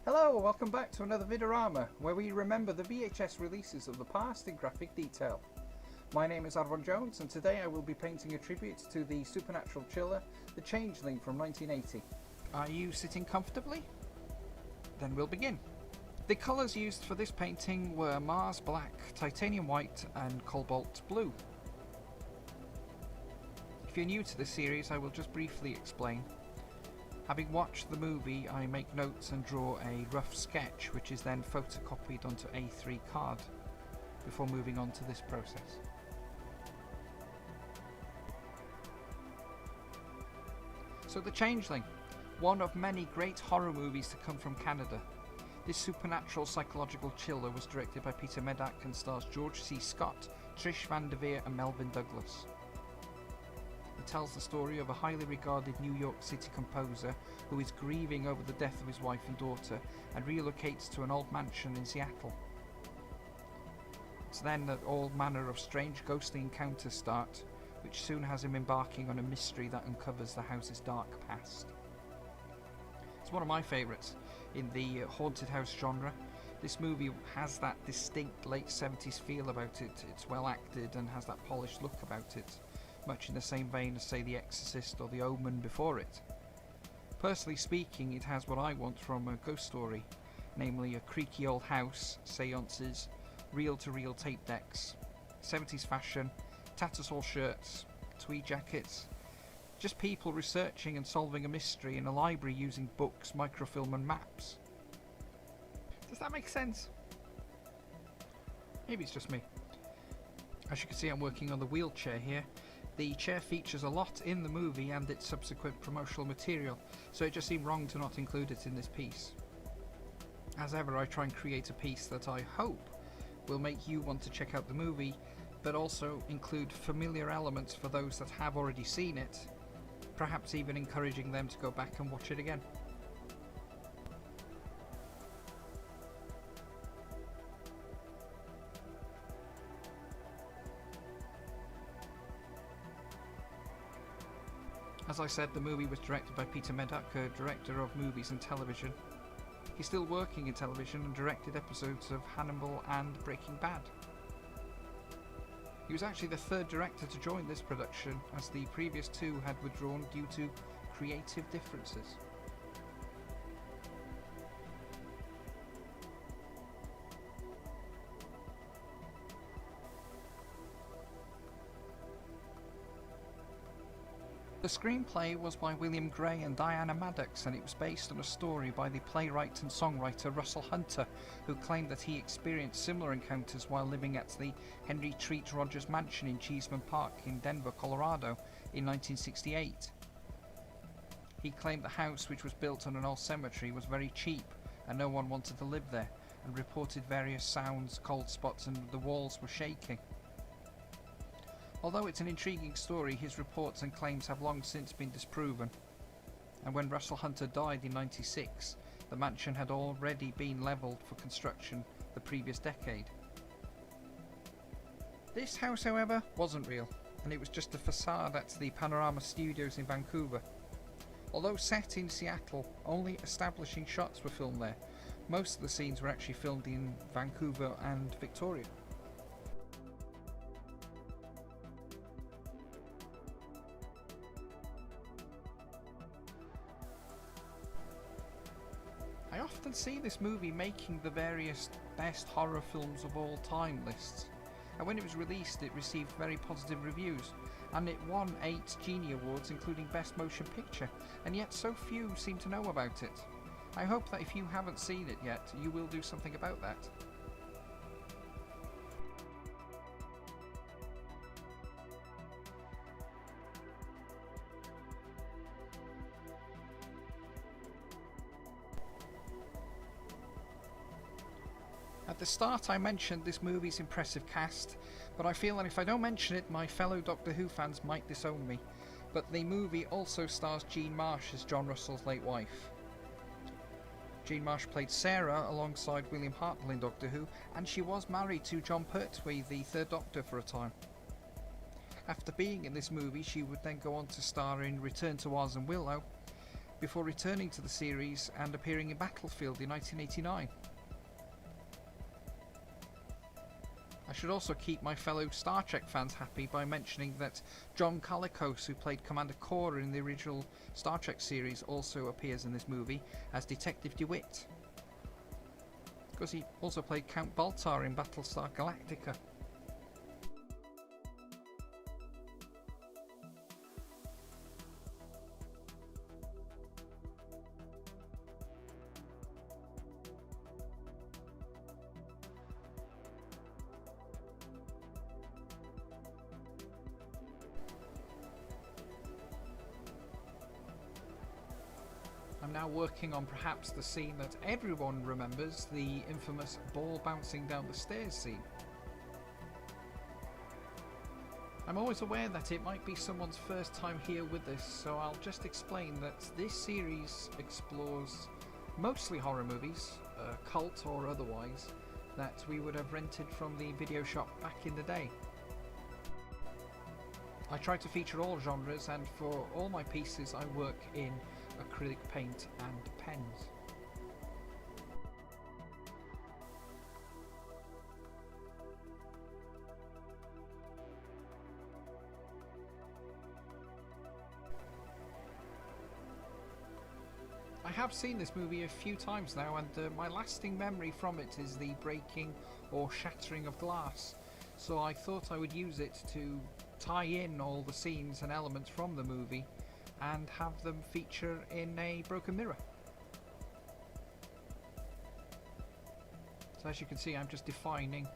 Hello and welcome back to another VID-O-RAMA, where we remember the VHS releases of the past in graphic detail. My name is Adwan Jones, and today I will be painting a tribute to the supernatural chiller, the Changeling from 1980. Are you sitting comfortably? Then we'll begin. The colours used for this painting were Mars Black, Titanium White and Cobalt Blue. If you're new to this series, I will just briefly explain. Having watched the movie, I make notes and draw a rough sketch, which is then photocopied onto A3 card before moving on to this process. So The Changeling, one of many great horror movies to come from Canada. This supernatural psychological chiller was directed by Peter Medak and stars George C. Scott, Trish Van Devere and Melvyn Douglas. It tells the story of a highly regarded New York City composer who is grieving over the death of his wife and daughter and relocates to an old mansion in Seattle. It's then that all manner of strange ghostly encounters start, which soon has him embarking on a mystery that uncovers the house's dark past. It's one of my favourites in the haunted house genre. This movie has that distinct late 70s feel about it. It's well acted and has that polished look about it, much in the same vein as, say, The Exorcist or The Omen before it. Personally speaking, it has what I want from a ghost story, namely a creaky old house, seances, reel-to-reel tape decks, 70s fashion, Tattersall shirts, tweed jackets, just people researching and solving a mystery in a library using books, microfilm and maps. Does that make sense? Maybe it's just me. As you can see, I'm working on the wheelchair here. The chair features a lot in the movie and its subsequent promotional material, so it just seemed wrong to not include it in this piece. As ever, I try and create a piece that I hope will make you want to check out the movie, but also include familiar elements for those that have already seen it, perhaps even encouraging them to go back and watch it again. As I said, the movie was directed by Peter Medak, a director of movies and television. He's still working in television and directed episodes of Hannibal and Breaking Bad. He was actually the third director to join this production, as the previous two had withdrawn due to creative differences. The screenplay was by William Gray and Diana Maddox, and it was based on a story by the playwright and songwriter Russell Hunter, who claimed that he experienced similar encounters while living at the Henry Treat Rogers Mansion in Cheeseman Park in Denver, Colorado in 1968. He claimed the house, which was built on an old cemetery, was very cheap and no one wanted to live there, and reported various sounds, cold spots and the walls were shaking. Although it's an intriguing story, his reports and claims have long since been disproven, and when Russell Hunter died in '96, the mansion had already been levelled for construction the previous decade. This house, however, wasn't real, and it was just a facade at the Panorama Studios in Vancouver. Although set in Seattle, only establishing shots were filmed there. Most of the scenes were actually filmed in Vancouver and Victoria. I often see this movie making the various best horror films of all time lists, and when it was released it received very positive reviews, and it won 8 Genie Awards including Best Motion Picture, and yet so few seem to know about it. I hope that if you haven't seen it yet, you will do something about that. At the start I mentioned this movie's impressive cast, but I feel that if I don't mention it, my fellow Doctor Who fans might disown me. But the movie also stars Jean Marsh as John Russell's late wife. Jean Marsh played Sarah alongside William Hartnell in Doctor Who, and she was married to John Pertwee, the third Doctor, for a time. After being in this movie, she would then go on to star in Return to Oz and Willow, before returning to the series and appearing in Battlefield in 1989. I should also keep my fellow Star Trek fans happy by mentioning that John Colicos, who played Commander Cora in the original Star Trek series, also appears in this movie as Detective DeWitt. Because he also played Count Baltar in Battlestar Galactica. I'm now working on perhaps the scene that everyone remembers, the infamous ball bouncing down the stairs scene. I'm always aware that it might be someone's first time here with us, so I'll just explain that this series explores mostly horror movies, cult or otherwise, that we would have rented from the video shop back in the day. I try to feature all genres, and for all my pieces I work in acrylic paint and pens. I have seen this movie a few times now, and my lasting memory from it is the breaking or shattering of glass, so I thought I would use it to tie in all the scenes and elements from the movie and have them feature in a broken mirror. So as you can see, I'm just defining,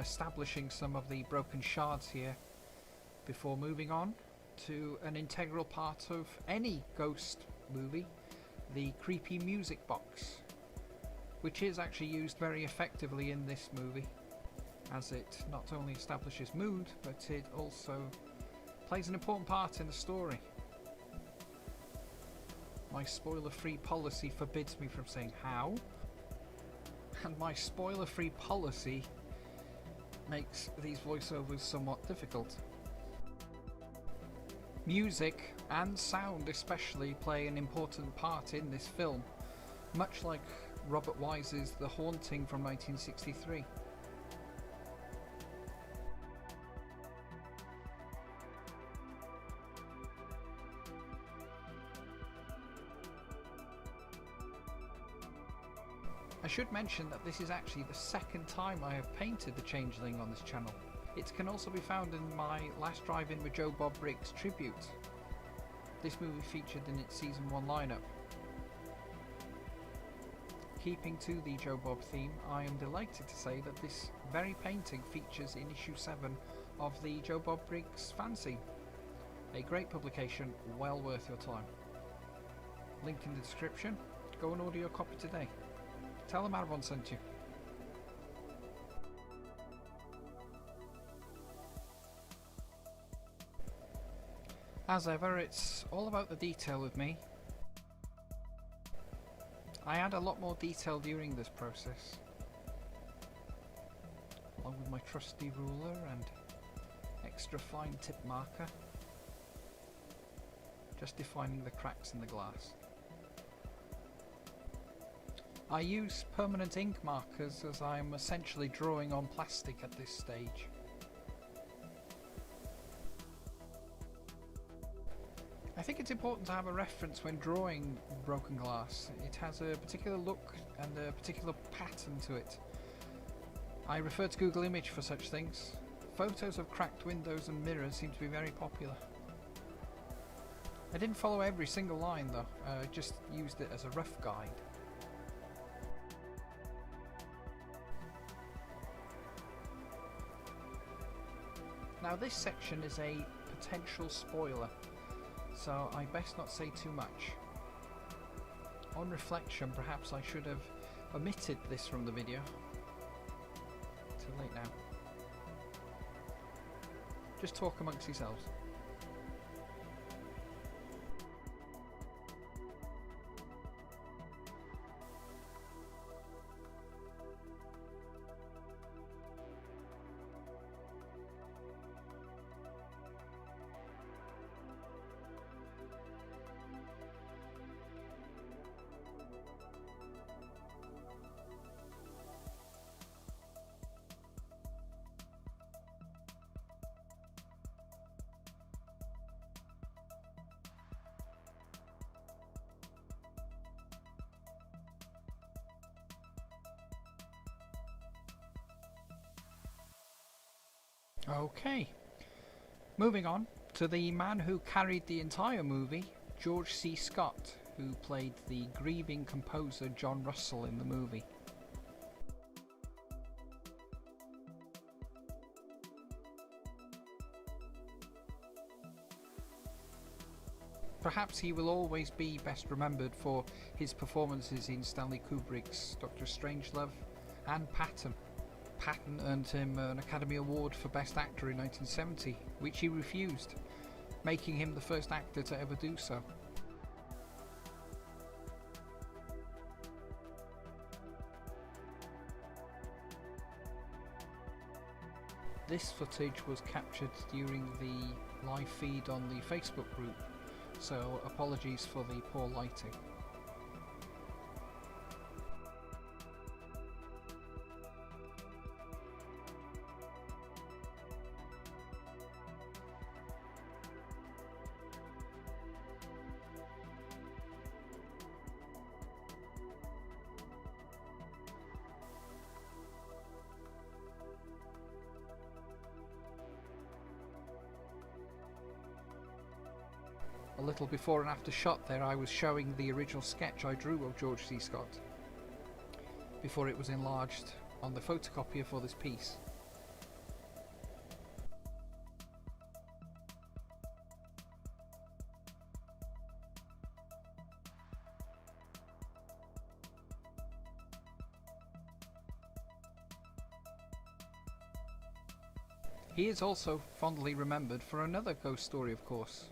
establishing some of the broken shards here before moving on to an integral part of any ghost movie, the creepy music box, which is actually used very effectively in this movie, as it not only establishes mood, but it also plays an important part in the story. My spoiler-free policy forbids me from saying how, and my spoiler-free policy makes these voiceovers somewhat difficult. Music and sound especially play an important part in this film, much like Robert Wise's The Haunting from 1963. I should mention that this is actually the second time I have painted the Changeling on this channel. It can also be found in my last drive-in with Joe Bob Briggs tribute. This movie featured in its season 1 lineup. Keeping to the Joe Bob theme, I am delighted to say that this very painting features in issue 7 of the Joe Bob Briggs Fanzine. A great publication, well worth your time. Link in the description. Go and order your copy today. Tell them Arbon sent you. As ever, it's all about the detail with me. I add a lot more detail during this process, along with my trusty ruler and extra fine tip marker, just defining the cracks in the glass. I use permanent ink markers as I'm essentially drawing on plastic at this stage. I think it's important to have a reference when drawing broken glass. It has a particular look and a particular pattern to it. I refer to Google Image for such things. Photos of cracked windows and mirrors seem to be very popular. I didn't follow every single line though, I just used it as a rough guide. Now this section is a potential spoiler, so I best not say too much. On reflection, perhaps I should have omitted this from the video. Too late now. Just talk amongst yourselves. Okay, moving on to the man who carried the entire movie, George C. Scott, who played the grieving composer John Russell in the movie. Perhaps he will always be best remembered for his performances in Stanley Kubrick's Dr. Strangelove and Patton. Patton earned him an Academy Award for Best Actor in 1970, which he refused, making him the first actor to ever do so. This footage was captured during the live feed on the Facebook group, so apologies for the poor lighting. A little before and after shot there, I was showing the original sketch I drew of George C. Scott before it was enlarged on the photocopier for this piece. He is also fondly remembered for another ghost story, of course.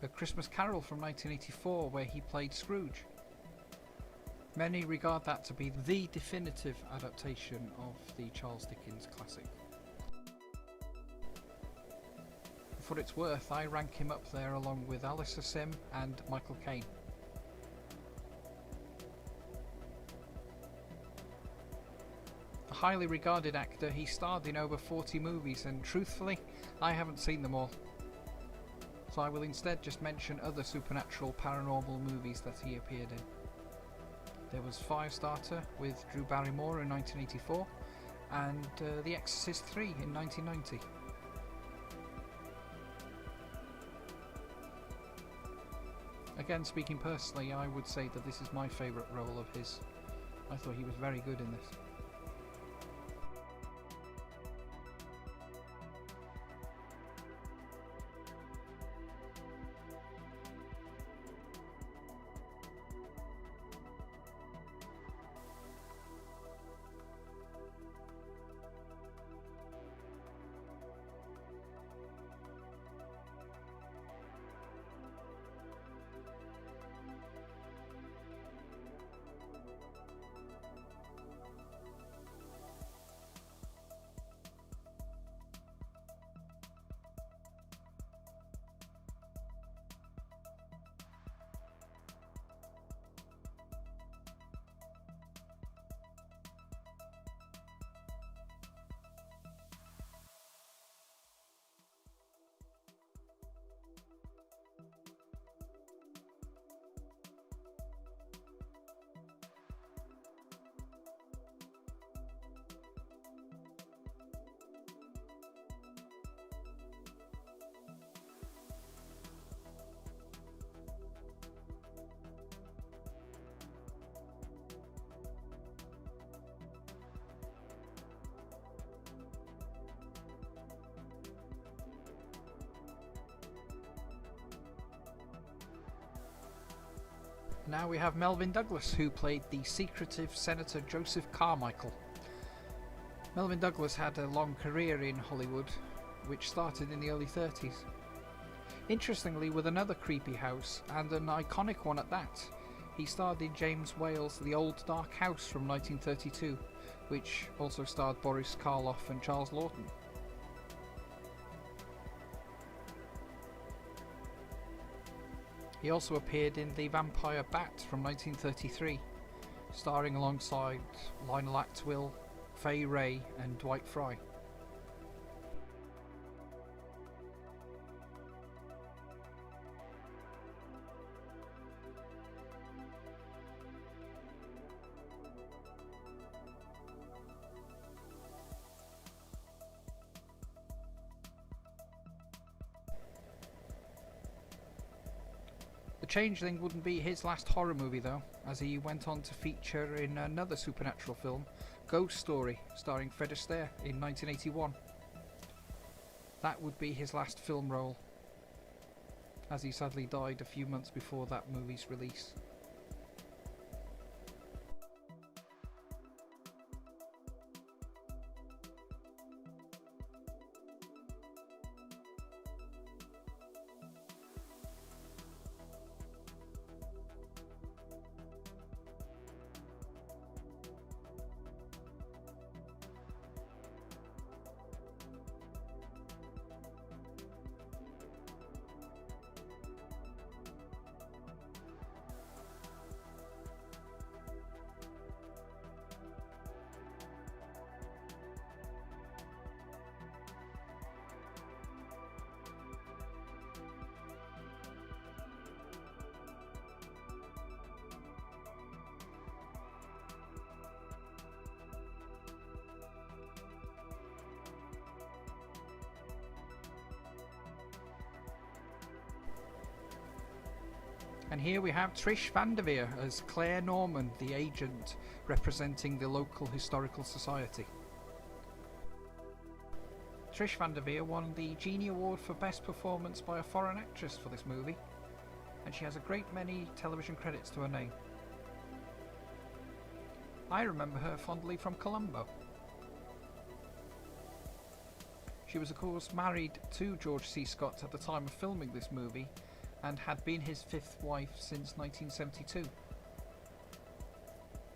A Christmas Carol from 1984, where he played Scrooge. Many regard that to be the definitive adaptation of the Charles Dickens classic. For its worth, I rank him up there along with Alistair Sim and Michael Caine. A highly regarded actor, he starred in over 40 movies, and truthfully, I haven't seen them all. So I will instead just mention other supernatural paranormal movies that he appeared in. There was Firestarter with Drew Barrymore in 1984 and The Exorcist 3 in 1990. Again, speaking personally, I would say that this is my favourite role of his. I thought he was very good in this. Now we have Melvyn Douglas, who played the secretive Senator Joseph Carmichael. Melvyn Douglas had a long career in Hollywood, which started in the early 30s. Interestingly, with another creepy house, and an iconic one at that. He starred in James Whale's The Old Dark House from 1932, which also starred Boris Karloff and Charles Laughton. He also appeared in The Vampire Bat from 1933, starring alongside Lionel Atwill, Fay Wray and Dwight Fry. The Changeling wouldn't be his last horror movie though, as he went on to feature in another supernatural film, Ghost Story, starring Fred Astaire in 1981. That would be his last film role, as he sadly died a few months before that movie's release. And here we have Trish Van Devere as Claire Norman, the agent representing the local historical society. Trish Van Devere won the Genie Award for Best Performance by a Foreign Actress for this movie, and she has a great many television credits to her name. I remember her fondly from Columbo. She was of course married to George C. Scott at the time of filming this movie, and had been his fifth wife since 1972.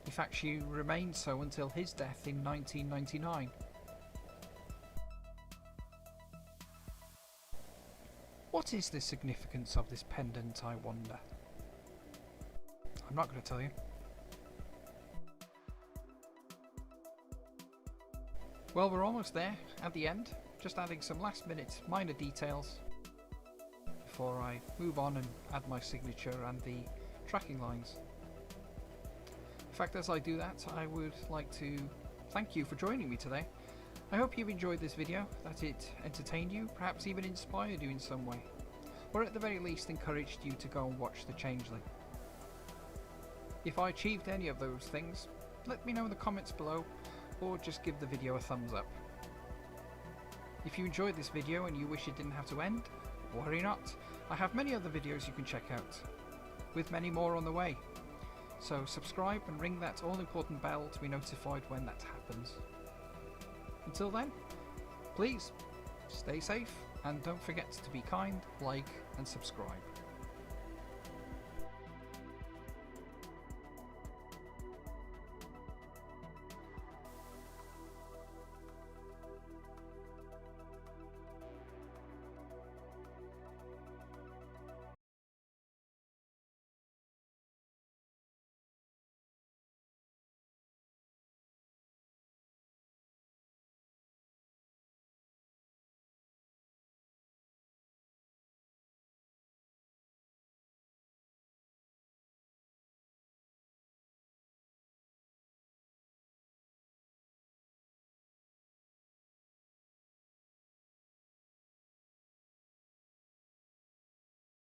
In fact, she remained so until his death in 1999. What is the significance of this pendant, I wonder? I'm not going to tell you. Well, we're almost there, at the end, just adding some last minute minor details before I move on and add my signature and the tracking lines. In fact, as I do that, I would like to thank you for joining me today. I hope you've enjoyed this video, that it entertained you, perhaps even inspired you in some way, or at the very least encouraged you to go and watch The Changeling. If I achieved any of those things, let me know in the comments below, or just give the video a thumbs up. If you enjoyed this video and you wish it didn't have to end, worry not, I have many other videos you can check out, with many more on the way. So subscribe and ring that all-important bell to be notified when that happens. Until then, please stay safe and don't forget to be kind, like and subscribe.